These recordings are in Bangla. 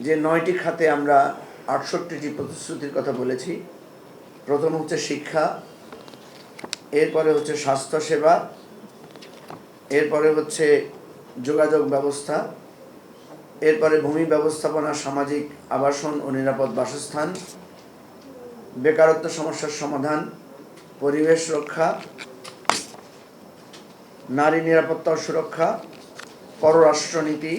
যে ৯টি খাতে আমরা ৬৮টি প্রতিশ্রুতির কথা বলেছি। প্রথম হচ্ছে শিক্ষা, এরপরে হচ্ছে স্বাস্থ্যসেবা, এরপরে হচ্ছে যোগাযোগ ব্যবস্থা, এরপরে ভূমি ব্যবস্থাপনা, সামাজিক আবাসন ও নিরাপদ বাসস্থান, বেকারত্ব সমস্যার সমাধান, পরিবেশ রক্ষা, নারী নিরাপত্তা ও সুরক্ষা, পররাষ্ট্রনীতি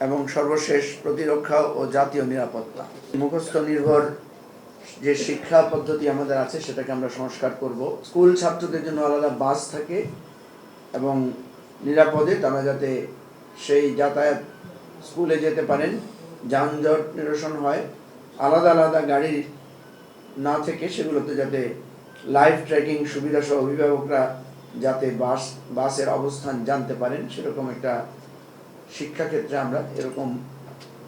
এবং সর্বশেষ প্রতিরক্ষা ও জাতীয় নিরাপত্তা। মুখস্থ নির্ভর যে শিক্ষা পদ্ধতি আমাদের আছে সেটাকে আমরা সংস্কার করব। স্কুল ছাত্রদের জন্য আলাদা বাস থাকে এবং নিরাপদে তারা যাতে সেই যাতায়াত স্কুলে যেতে পারেন, যানজট নিরসন হয়। আলাদা আলাদা গাড়ি না থেকে সেগুলোতে যাতে লাইভ ট্র্যাকিং সুবিধা সহ অভিভাবকরা যাতে বাসের অবস্থান জানতে পারেন, সেরকম একটা শিক্ষাক্ষেত্রে আমরা এরকম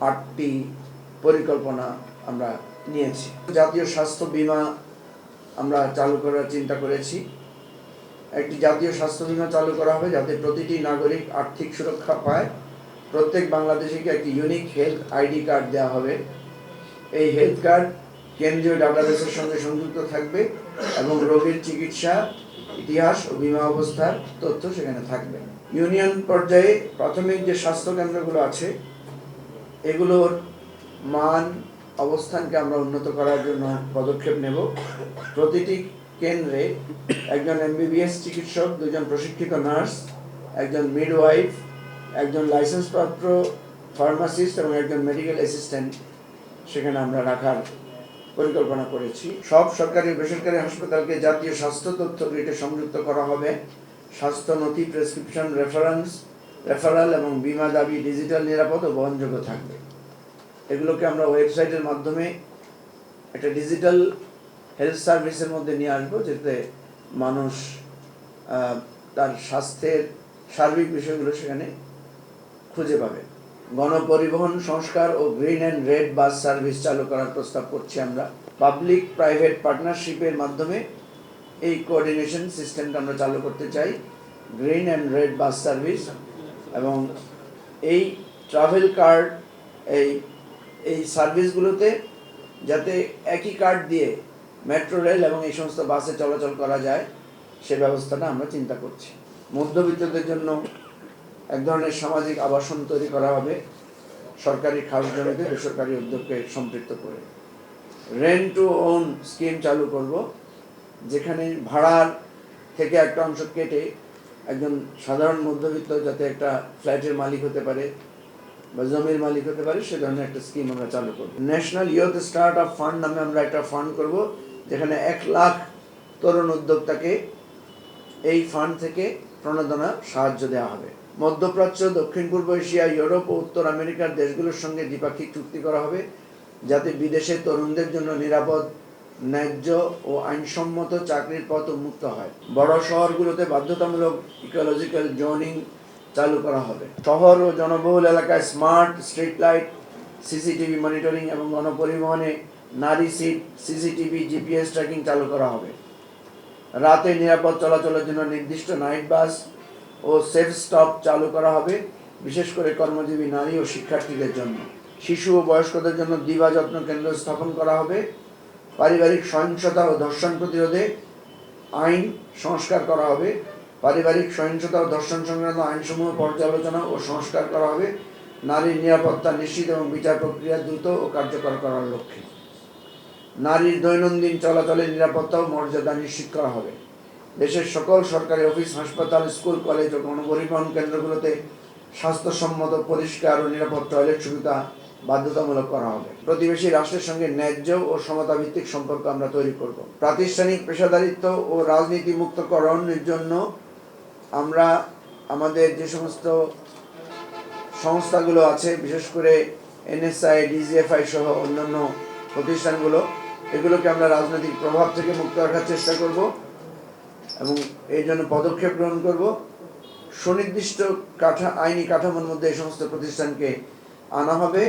8টি পরিকল্পনা আমরা নিয়েছি। জাতীয় স্বাস্থ্য বীমা আমরা চালু করার চিন্তা করেছি। একটি জাতীয় স্বাস্থ্য বীমা চালু করা হবে যাতে প্রতিটি নাগরিক আর্থিক সুরক্ষা পায়। প্রত্যেক বাংলাদেশিকে একটি ইউনিক হেলথ আইডি কার্ড দেওয়া হবে। এই হেলথ কার্ড কেন্দ্রীয় ডাটাবেসের সঙ্গে সংযুক্ত থাকবে এবং রোগীর চিকিৎসা ইতিহাস ও বীমা অবস্থার তথ্য সেখানে থাকবে। ইউনিয়ন পর্যায়ে প্রাথমিক যে স্বাস্থ্য কেন্দ্রগুলো আছে এগুলোর মান অবস্থানকে আমরা উন্নত করার জন্য পদক্ষেপ নেব। প্রতিটি কেন্দ্রে একজন MBBS চিকিৎসক, 2জন প্রশিক্ষিত নার্স, একজন মিডওয়াইফ, একজন লাইসেন্সপ্রাপ্ত ফার্মাসিস্ট এবং একজন মেডিকেল অ্যাসিস্ট্যান্ট সেখানে আমরা রাখার পরিকল্পনা করেছি। সব সরকারি ও বেসরকারি হাসপাতালকে জাতীয় স্বাস্থ্য তথ্য গ্রিডে সংযুক্ত করা হবে। স্বাস্থ্য নথি, প্রেসক্রিপশন, রেফারাল এবং বীমা দাবি ডিজিটাল, নিরাপদ ও বহনযোগ্য থাকবে। এগুলোকে আমরা ওয়েবসাইটের মাধ্যমে একটা ডিজিটাল হেলথ সার্ভিসের মধ্যে নিয়ে আসবো, যাতে মানুষ তার স্বাস্থ্যের সার্বিক বিষয়গুলো সেখানে খুঁজে পাবে। গণপরিবহন সংস্কার ও green and red bus service চালু করার প্রস্তাব করছি আমরা। পাবলিক প্রাইভেট পার্টনারশিপের মাধ্যমে এই কোঅর্ডিনেশন সিস্টেমটা আমরা চালু করতে চাই, green and red bus service. এবং এই ট্রাভেল কার্ড এই সার্ভিসগুলোতে যাতে একই কার্ড দিয়ে মেট্রো রেল এবং এই সমস্ত বাসে চলাচল করা যায় সে ব্যবস্থাটা আমরা চিন্তা করছি। মধ্যবিত্তদের জন্য এক ধরনের সামাজিক আবাসন তৈরি করা হবে সরকারি খাস জমিতে বেসরকারি উদ্যোগকে সম্পৃক্ত করে। রেন্ট টু ওন স্কিম চালু করব, যেখানে ভাড়ার থেকে একটা অংশ কেটে একজন সাধারণ মধ্যবিত্ত যাতে একটা ফ্ল্যাটের মালিক হতে পারে বা জমির মালিক হতে পারে, সে ধরনের একটা স্কিম আমরা চালু করব। National youth start up fund নামে আমরা একটা ফান্ড করব, যেখানে 1 লাখ তরুণ উদ্যোক্তাকে এই ফান্ড থেকে প্রণোদনা সাহায্য দেওয়া হবে। মধ্যপ্রাচ্য, দক্ষিণ পূর্ব এশিয়া, ইউরোপ ও উত্তর আমেরিকার দেশগুলোর সঙ্গে দ্বিপাক্ষিক চুক্তি করা হবে যাতে বিদেশে তরুণদের জন্য নিরাপদ, ন্যায্য ও আইনসম্মত চাকরির পথ উন্মুক্ত হয়। বড় শহরগুলোতে বাধ্যতামূলক ইকোলজিক্যাল জোনিং চালু করা হবে। শহর ও জনবহুল এলাকায় smart street light, CCTV monitoring এবং গণপরিবহনে নারী সিট, সিসিটিভি, GPS ট্র্যাকিং চালু করা হবে। রাতে নিরাপদ চলাচলের জন্য নির্দিষ্ট নাইট বাস ও সেফ স্টপ চালু করা হবে, বিশেষ করে কর্মজীবী নারী ও শিক্ষার্থীদের জন্য। শিশু ও বয়স্কদের জন্য দিবা যত্ন কেন্দ্র স্থাপন করা হবে। পারিবারিক সহিংসতা ও ধর্ষণ প্রতিরোধে আইন সংস্কার করা হবে। পারিবারিক সহিংসতা ও ধর্ষণ সংক্রান্ত আইনসমূহ পর্যালোচনা ও সংস্কার করা হবে নারীর নিরাপত্তা নিশ্চিত এবং বিচার প্রক্রিয়া দ্রুত ও কার্যকর করার লক্ষ্যে। নারীর দৈনন্দিন চলাচলের নিরাপত্তা ও মর্যাদা নিশ্চিত করা হবে। দেশের সকল সরকারি অফিস, হাসপাতাল, স্কুল, কলেজ ও গণপরিবহন কেন্দ্রগুলোতে স্বাস্থ্যসম্মত, পরিষ্কার ও নিরাপদ টয়লেট সুবিধা বাধ্যতামূলক করা হবে। প্রতিবেশী রাষ্ট্রের সঙ্গে ন্যায্য ও সমতাভিত্তিক সম্পর্ক আমরা তৈরি করব। প্রাতিষ্ঠানিক পেশাদারিত্ব ও রাজনীতি মুক্তকরণের জন্য আমরা আমাদের যে সমস্ত সংস্থাগুলো আছে, বিশেষ করে NSI, DGFI সহ অন্যান্য প্রতিষ্ঠানগুলো, এগুলোকে আমরা রাজনৈতিক প্রভাব থেকে মুক্ত রাখার চেষ্টা করব এবং এই জন্য পদক্ষেপ গ্রহণ করব। সুনির্দিষ্ট আইনি কাঠামোর মধ্যে এই সমস্ত প্রতিষ্ঠানকে আনা হবে।